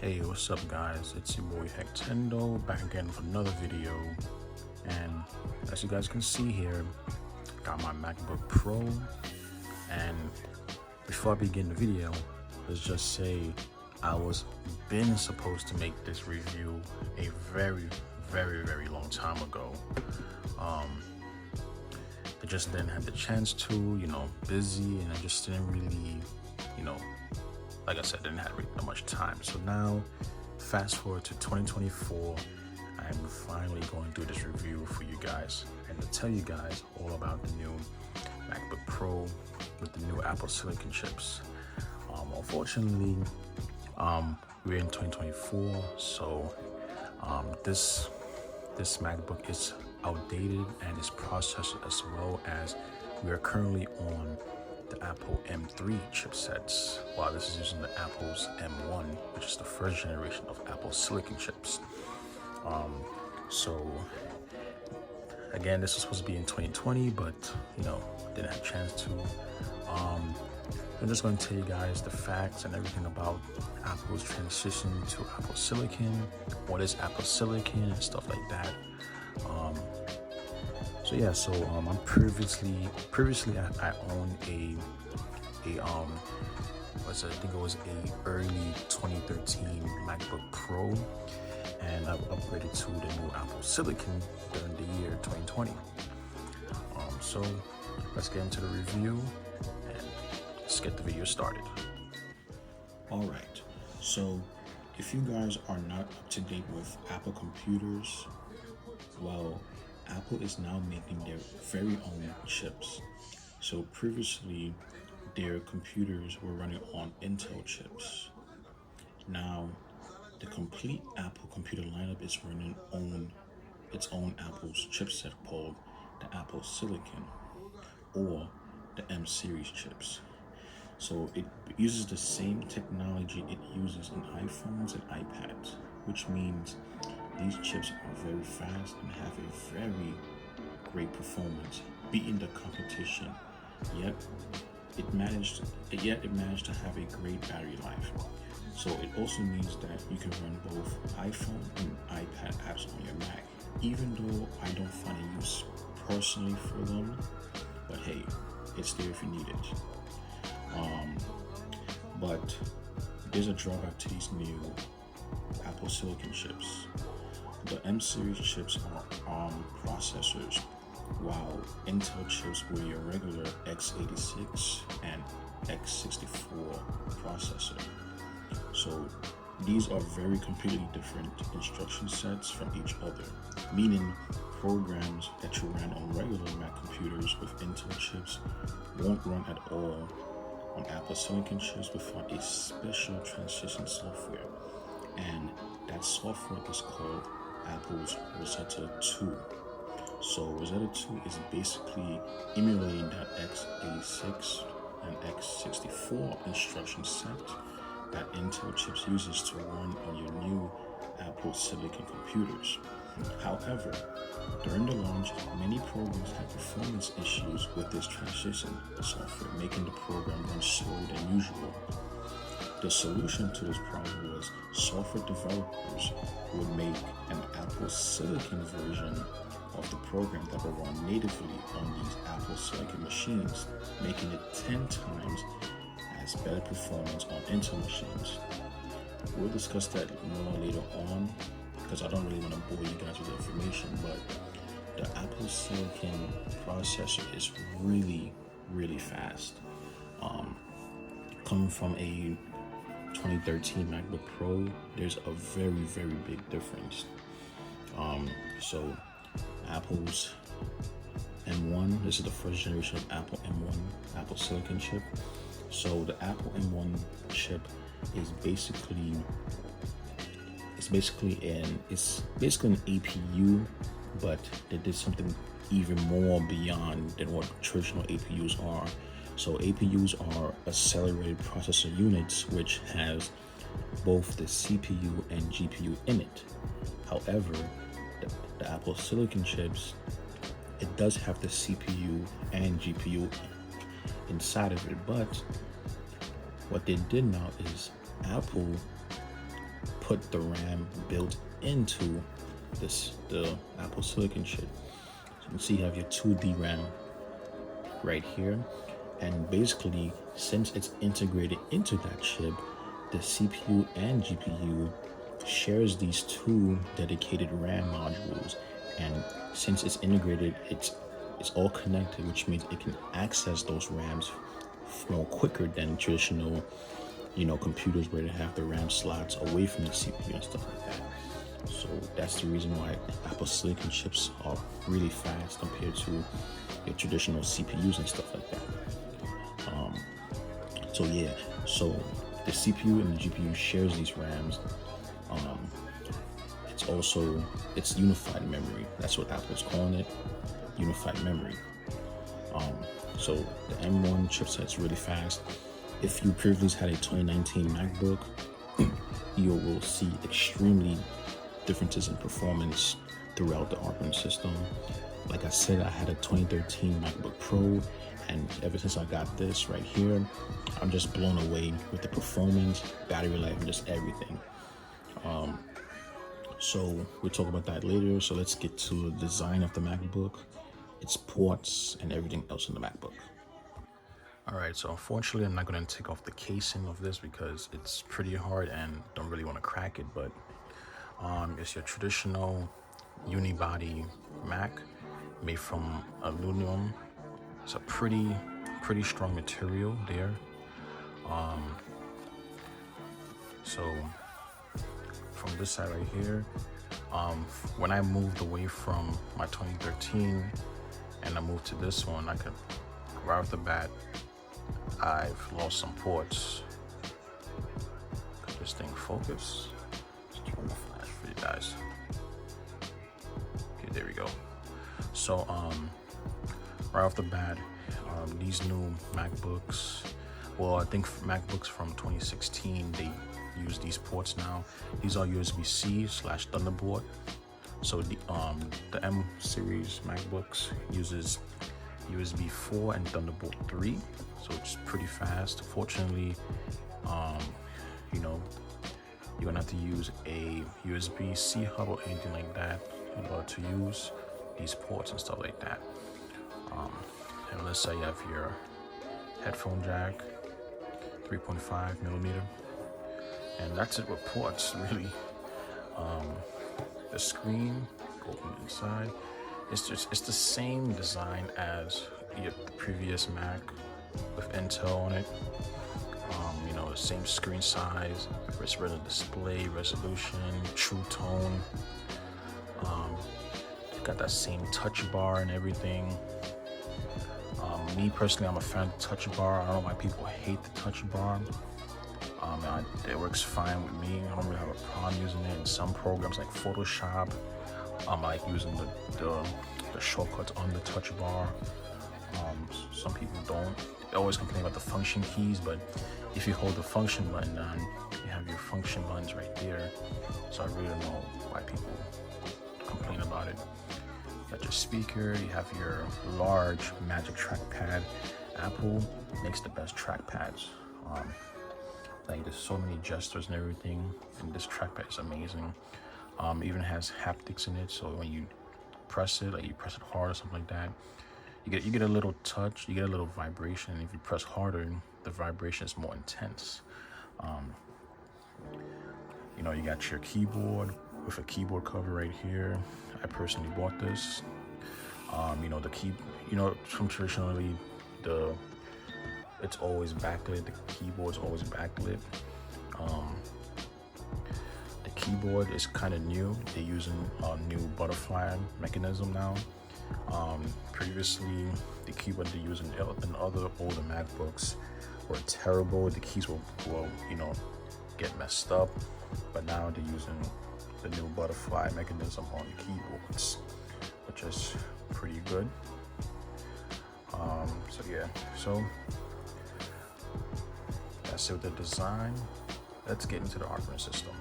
Hey, what's up guys, it's your boy Hectendo back again with another video. And as you guys can see here, got my MacBook Pro. And before I begin the video, let's just say I was supposed to make this review a very long time ago. I just didn't have the chance to, busy, and I just didn't really, like I said, didn't have really that much time. So now, fast forward to 2024, I'm finally going through this review for you guys and to tell you guys all about the new MacBook Pro with the new Apple Silicon chips. Unfortunately, we're in 2024, so this MacBook is outdated and its processor, as well as we are currently on the Apple M3 chipsets, while this is using the Apple's M1, which is the first generation of Apple Silicon chips. So again, this was supposed to be in 2020, but didn't have a chance to. I'm just going to tell you guys the facts and everything about Apple's transition to Apple Silicon, what is Apple Silicon and stuff like that. I'm previously I owned I think it was a early 2013 MacBook Pro, and I've upgraded to the new Apple Silicon during the year 2020. So let's get into the review and let's get the video started. Alright, so if you guys are not up to date with Apple computers, well, Apple is now making their very own chips. So previously, their computers were running on Intel chips. Now, the complete Apple computer lineup is running on its own Apple's chipset called the Apple Silicon, or the M series chips. So it uses the same technology it uses in iPhones and iPads, which means these chips are very fast and have a very great performance, beating the competition. Yet it managed to have a great battery life. So it also means that you can run both iPhone and iPad apps on your Mac, even though I don't find a use personally for them. But hey, it's there if you need it. But there's a drawback to these new Apple Silicon chips. The M series chips are ARM processors, while Intel chips were your regular x86 and x64 processor. So these are very completely different instruction sets from each other, meaning programs that you ran on regular Mac computers with Intel chips won't run at all on Apple Silicon chips without a special transition software, and that software is called Apple's Rosetta 2. So Rosetta 2 is basically emulating that x86 and x64 instruction set that Intel chips uses to run on your new Apple Silicon computers. However, during the launch, many programs had performance issues with this transition software, making the program run slower than usual. The solution to this problem was software developers would make an Apple Silicon version of the program that will run natively on these Apple Silicon machines, making it 10 times as better performance on Intel machines. We'll discuss that more later on, because I don't really want to bore you guys with the information, but the Apple Silicon processor is really fast. Coming from a 2013 MacBook Pro, there's a very big difference. So Apple's M1, this is the first generation of Apple M1 Apple Silicon chip. So the Apple M1 chip is basically an APU, but they did something even more beyond than what traditional APUs are. So APUs are accelerated processor units, which has both the CPU and GPU in it. However, the Apple Silicon chips, it does have the CPU and GPU inside of it, but what they did now is Apple put the RAM built into the Apple Silicon chip. So you can see you have your 2D RAM right here, and basically, since it's integrated into that chip, the CPU and GPU shares these two dedicated RAM modules, and since it's integrated, it's all connected, which means it can access those RAMs more quicker than traditional, computers where they have the RAM slots away from the CPU and stuff like that. So that's the reason why Apple Silicon chips are really fast compared to your traditional CPUs and stuff like that. So the CPU and the GPU shares these RAMs. It's unified memory. That's what Apple's calling it, unified memory. So the M1 chipset's really fast. If you previously had a 2019 MacBook, you will see extremely differences in performance throughout the operating system. Like I said, I had a 2013 MacBook Pro, and ever since I got this right here, I'm just blown away with the performance, battery life, and just everything. So we'll talk about that later. So let's get to the design of the MacBook, its ports, and everything else in the MacBook. All right, so unfortunately, I'm not going to take off the casing of this because it's pretty hard and don't really want to crack it, but it's your traditional unibody Mac made from aluminum. It's a pretty strong material there. So from this side right here, when I moved away from my 2013 and I moved to this one, I could, right off the bat, I've lost some ports. Could this thing focus? Let's turn the flash for you guys. Okay, there we go. So right off the bat, these new MacBooks, well, I think MacBooks from 2016, they use these ports now. These are USB-C / Thunderbolt. So the M series MacBooks uses USB 4 and Thunderbolt 3, so it's pretty fast. Fortunately, you're gonna have to use a USB-C hub or anything like that in order to use these ports and stuff like that. And let's say you have your headphone jack, 3.5 millimeter, and that's it with ports, really. The screen, open inside. It's the same design as your previous Mac with Intel on it. The same screen size, Retina display, resolution, True Tone. Got that same touch bar and everything. Me personally, I'm a fan of the touch bar. I don't know why people hate the touch bar. It works fine with me. I don't really have a problem using it. In some programs like Photoshop, I like using the shortcuts on the touch bar. Some people don't. They always complain about the function keys, but if you hold the function button down, you have your function buttons right there. So I really don't know why people complain about it. You got your speaker, you have your large Magic Trackpad. Apple makes the best trackpads. There's so many gestures and everything, and this trackpad is amazing. Even has haptics in it, so when you press it, like you press it hard or something like that, you get a little touch, you get a little vibration, and if you press harder, the vibration is more intense. You got your keyboard with a keyboard cover right here. I personally bought this. From traditionally, it's always backlit. The keyboard's always backlit. The keyboard is kind of new. They're using a new butterfly mechanism now. Previously, the keyboard they used in other older MacBooks were terrible. The keys will get messed up. But now they're using the new butterfly mechanism on the keyboards, which is pretty good. So that's it with the design. Let's get into the operating system.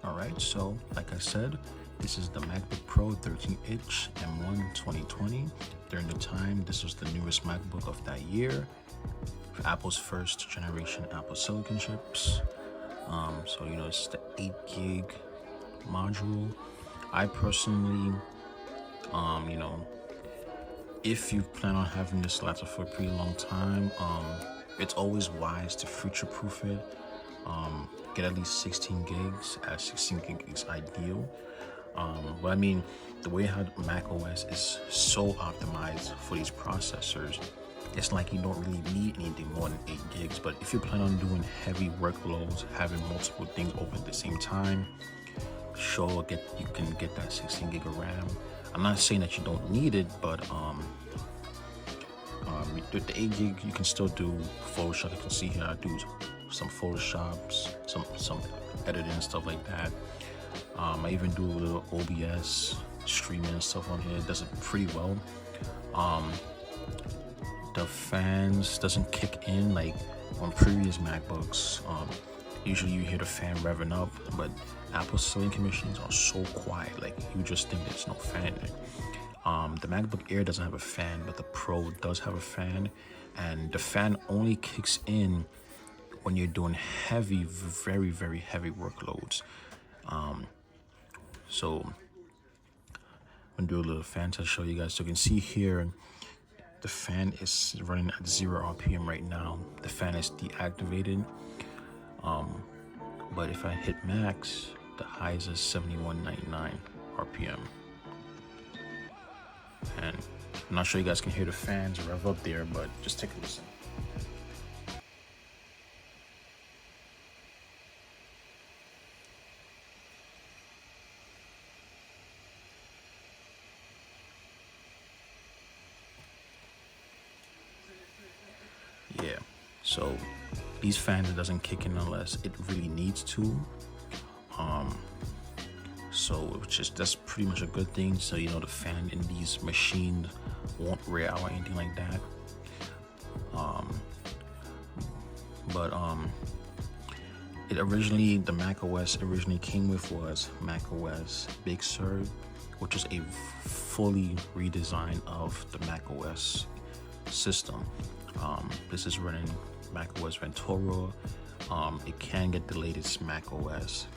All right, so like I said, this is the MacBook Pro 13-inch M1 2020. During the time, this was the newest MacBook of that year, Apple's first generation Apple Silicon chips. So it's the 8 gig module. I personally, if you plan on having this laptop for a pretty long time, it's always wise to future-proof it. Get at least 16 gigs, as 16 gig is ideal. But I mean, the way how Mac OS is so optimized for these processors, it's like you don't really need anything more than 8 gigs. But if you plan on doing heavy workloads, having multiple things open at the same time, sure, you can get that 16 gig of RAM. I'm not saying that you don't need it, but with the 8 gig, you can still do Photoshop. You can see here I do some Photoshops, some editing and stuff like that. I even do a little OBS streaming and stuff on here. It does it pretty well. The fans doesn't kick in like on previous MacBooks. Usually you hear the fan revving up, but Apple Silicon machines are so quiet, like you just think there's no fan there. The MacBook Air doesn't have a fan, but the Pro does have a fan, and the fan only kicks in when you're doing heavy, very, very heavy workloads. So I'm gonna do a little fan test, show you guys. So you can see here, the fan is running at 0 RPM right now. The fan is deactivated. But if I hit max, the highs is 71.99 RPM. And I'm not sure you guys can hear the fans rev up there, but just take a listen. Yeah, so these fans, it doesn't kick in unless it really needs to. So that's pretty much a good thing. So the fan in these machines won't wear out or anything like that. The Mac OS originally came with was Mac OS Big Sur, which is a fully redesign of the Mac OS system. This is running Mac OS Ventura. It can get the latest Mac OS.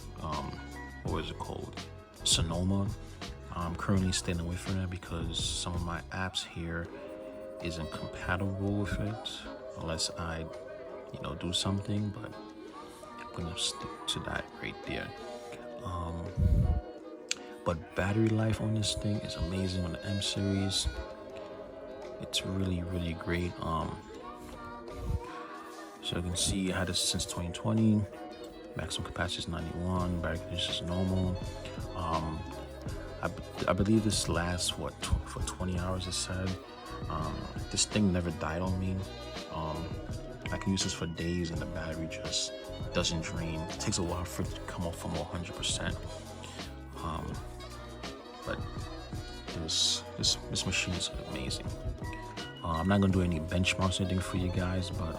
What is it called? Sonoma. I'm currently staying away from that because some of my apps here isn't compatible with it, unless I, do something. But I'm gonna stick to that right there. But battery life on this thing is amazing on the M series. It's really, really great. So you can see I had this since 2020. Maximum capacity is 91. Battery condition is normal. I believe this lasts for 20 hours. It said. This thing never died on me. I can use this for days, and the battery just doesn't drain. It takes a while for it to come off from 100%. But this machine is amazing. I'm not gonna do any benchmarks or anything for you guys, but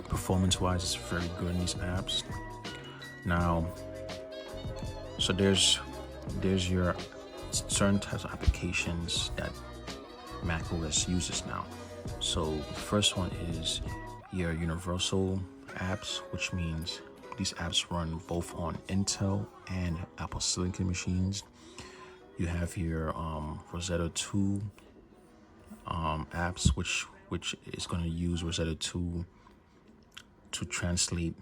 performance-wise, it's very good in these apps. Now, so there's your certain types of applications that macOS uses now. So the first one is your universal apps, which means these apps run both on Intel and Apple Silicon machines. You have your Rosetta 2 apps, which is going to use Rosetta 2 to translate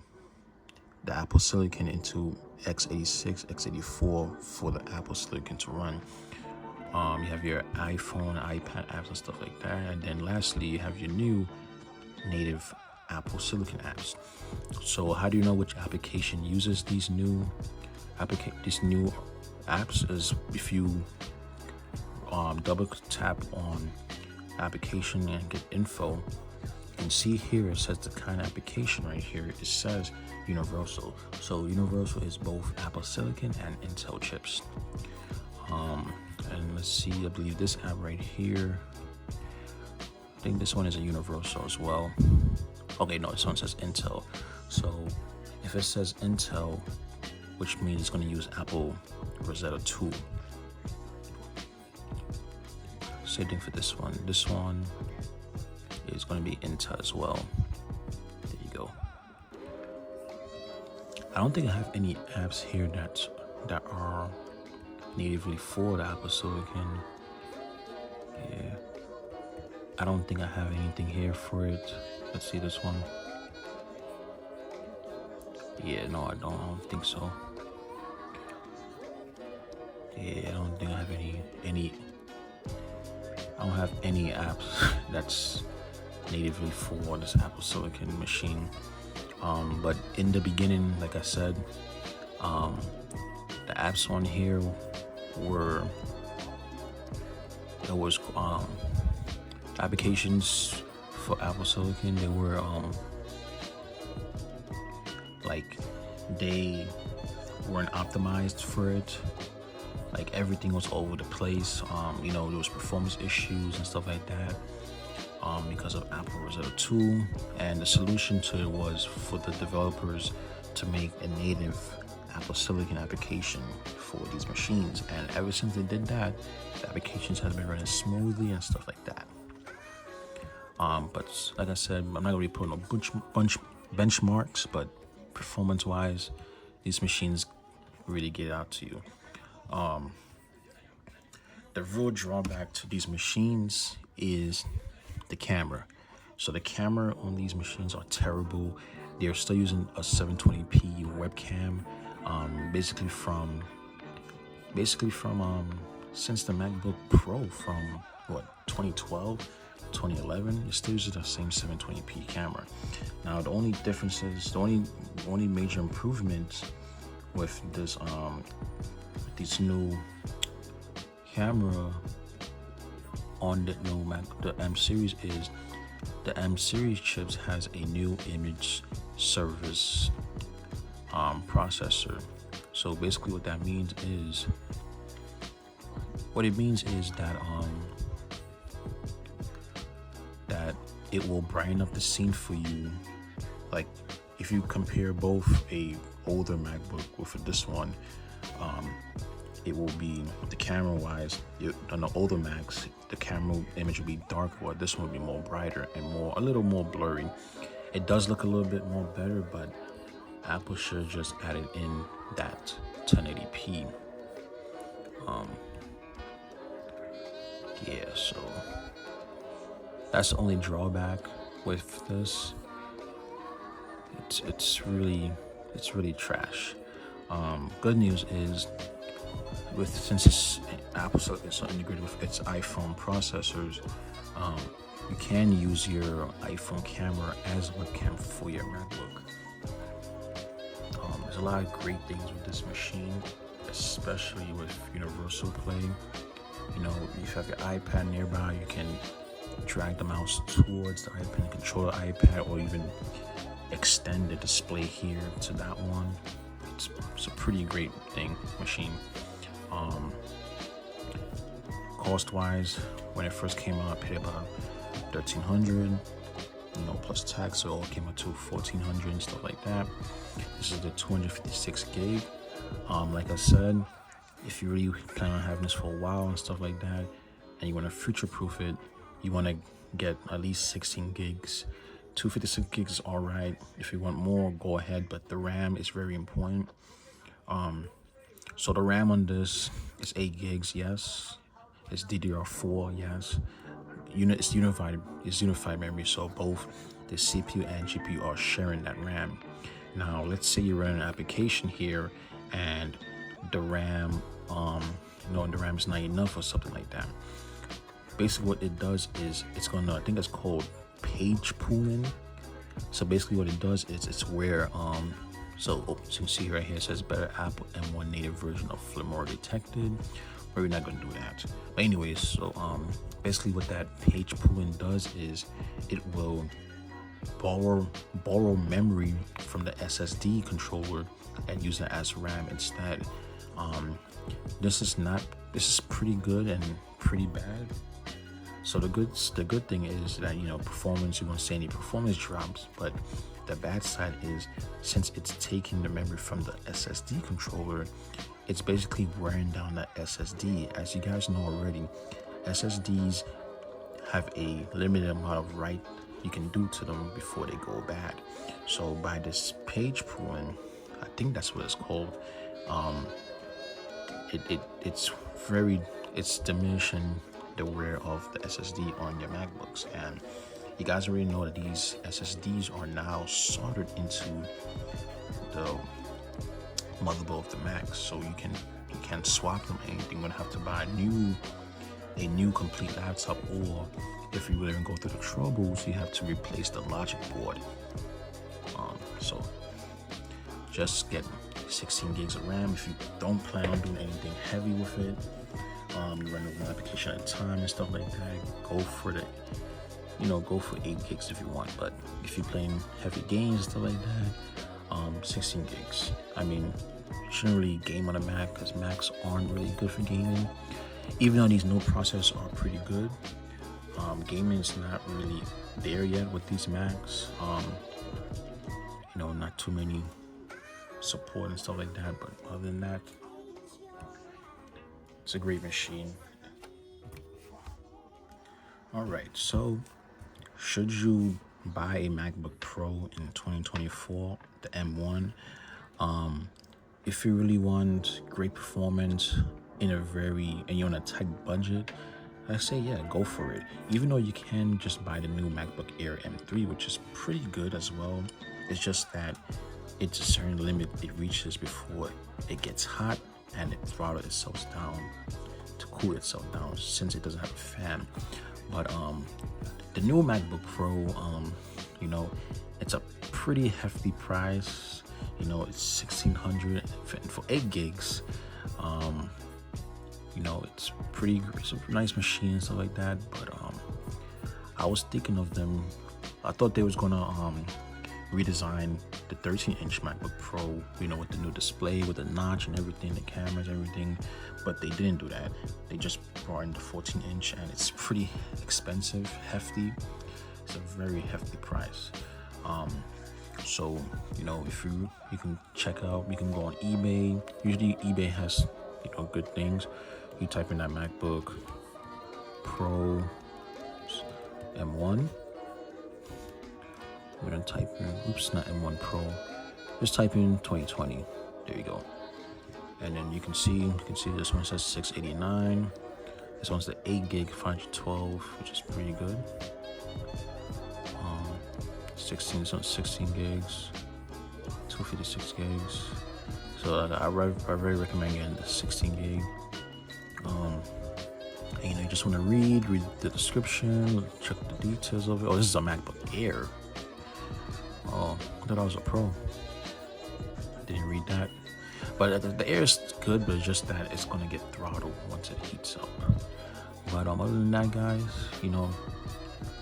the Apple Silicon into x86, x84 for the Apple Silicon to run. You have your iPhone, iPad apps and stuff like that. And then lastly, you have your new native Apple Silicon apps. So how do you know which application uses these new apps? Is if you double tap on application and get info, you can see here it says the kind of application right here. It says universal. So universal is both Apple Silicon and Intel chips. And let's see, I believe this app right here, I think this one is a universal as well. Okay, no, this one says Intel. So if it says Intel, which means it's going to use Apple Rosetta 2. Same thing for this one. This one is going to be Intel as well. There you go. I don't think I have any apps here that are natively for the Apple Silicon. Yeah, I don't think I have anything here for it. Let's see this one. Yeah, no, I don't think so. Yeah, I don't think I have any. I don't have any apps that's natively for this Apple Silicon machine. But in the beginning, like I said, the apps on here were applications for Apple Silicon. They were like they weren't optimized for it. Like everything was all over the place. There was performance issues and stuff like that because of Apple Rosetta 2. And the solution to it was for the developers to make a native Apple Silicon application for these machines. And ever since they did that, the applications have been running smoothly and stuff like that. But like I said, I'm not gonna be putting no bunch benchmarks, but performance-wise, these machines really get out to you. The real drawback to these machines is the camera. So the camera on these machines are terrible. They're still using a 720p webcam, basically from since the MacBook Pro from 2012, 2011, it still uses the same 720p camera. Now the only differences, the only major improvements with this this new camera on the new the M series is the M series chips has a new image service processor. So basically what that means is that it will brighten up the scene for you. Like if you compare both a older MacBook with this one, it will be, the camera wise, on the older Macs, the camera image will be darker, while this one will be more brighter and a little more blurry. It does look a little bit more better, but Apple should just added in that 1080p. Yeah, so that's the only drawback with this. It's really trash. Good news is, since Apple Silicon is so integrated with its iPhone processors, you can use your iPhone camera as a webcam for your MacBook. There's a lot of great things with this machine, especially with Universal Play. If you have your iPad nearby, you can drag the mouse towards the iPad and control the iPad, or even extend the display here to that one. It's a pretty great machine. Cost wise, when it first came out, I paid about $1,300, plus tax, so it all came out to $1,400 and stuff like that. This is the 256 gig. Like I said, if you really plan on having this for a while and stuff like that, and you want to future-proof it, you want to get at least 16 gigs. 256 gigs is all right. If you want more, go ahead, but the RAM is very important. So the RAM on this is 8 gigs, yes. It's DDR4, yes. It's unified memory, so both the CPU and GPU are sharing that RAM. Now, let's say you're running an application here, and the RAM, the RAM is not enough or something like that. Basically, what it does is I think it's called page pooling. So basically, what it does is it's where so you can see right here, it says better Apple M1 native version of firmware detected. But we're not going to do that. But anyways, so basically what that page pooling does is it will borrow memory from the SSD controller and use it as RAM instead. This is pretty good and pretty bad. So the good thing is that performance, you won't see any performance drops, but the bad side is, since it's taking the memory from the SSD controller, it's basically wearing down the SSD. As you guys know already, SSDs have a limited amount of write you can do to them before they go bad. So by this page pruning, I think that's what it's called, it's diminishing the wear of the SSD on your MacBooks. And you guys already know that these SSDs are now soldered into the motherboard of the Mac, so you can swap them anything. You're gonna have to buy a new complete laptop, or if you really go through the troubles, you have to replace the logic board. So just get 16 gigs of RAM. If you don't plan on doing anything heavy with it, you run one application at a time and stuff like that, go for 8 gigs if you want. But if you're playing heavy games and stuff like that, 16 gigs. I mean, you shouldn't really game on a Mac because Macs aren't really good for gaming. Even though these new processors are pretty good, gaming is not really there yet with these Macs. Not too many support and stuff like that, but other than that, it's a great machine. All right, so should you buy a MacBook Pro in 2024, the M1? If you really want great performance and you're on a tight budget, I say yeah, go for it. Even though you can just buy the new MacBook Air M3, which is pretty good as well. It's just that it's a certain limit it reaches before it gets hot and it throttles itself down to cool itself down, since it doesn't have a fan. But the new MacBook Pro, it's a pretty hefty price. It's $1,600 for 8 gigs. It's a nice machine and stuff like that. But I was thinking of them. I thought they was gonna redesign the 13-inch MacBook Pro, with the new display, with the notch and everything, the cameras, everything. But they didn't do that. They just brought in the 14-inch, and it's pretty expensive, hefty. It's a very hefty price. So if you can check out, you can go on eBay. Usually eBay has good things. You type in that MacBook Pro M1. We're gonna type in, not M1 Pro. Just type in 2020. There you go. And then you can see this one says $689. This one's the 8 gig 512, which is pretty good. 16 gigs, 256 gigs. So I very recommend getting the 16 gig. And you just want to read the description, check the details of it. Oh, this is a MacBook Air. Oh, I thought I was a Pro. I didn't read that. But the Air is good, but it's just that it's gonna get throttled once it heats up. But other than that, guys,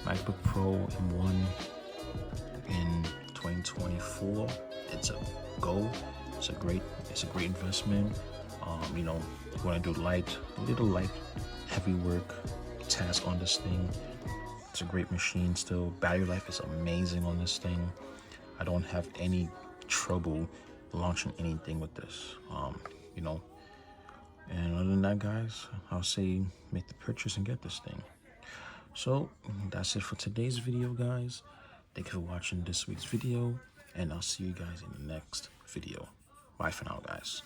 MacBook Pro M1 in 2024, it's a go. It's a great investment. You want to do little light, heavy work task on this thing. It's a great machine still. Battery life is amazing on this thing. I don't have any trouble launching anything with this. And other than that, guys, I'll say make the purchase and get this thing. So that's it for today's video, guys. Thank you for watching this week's video, and I'll see you guys in the next video. Bye for now, guys.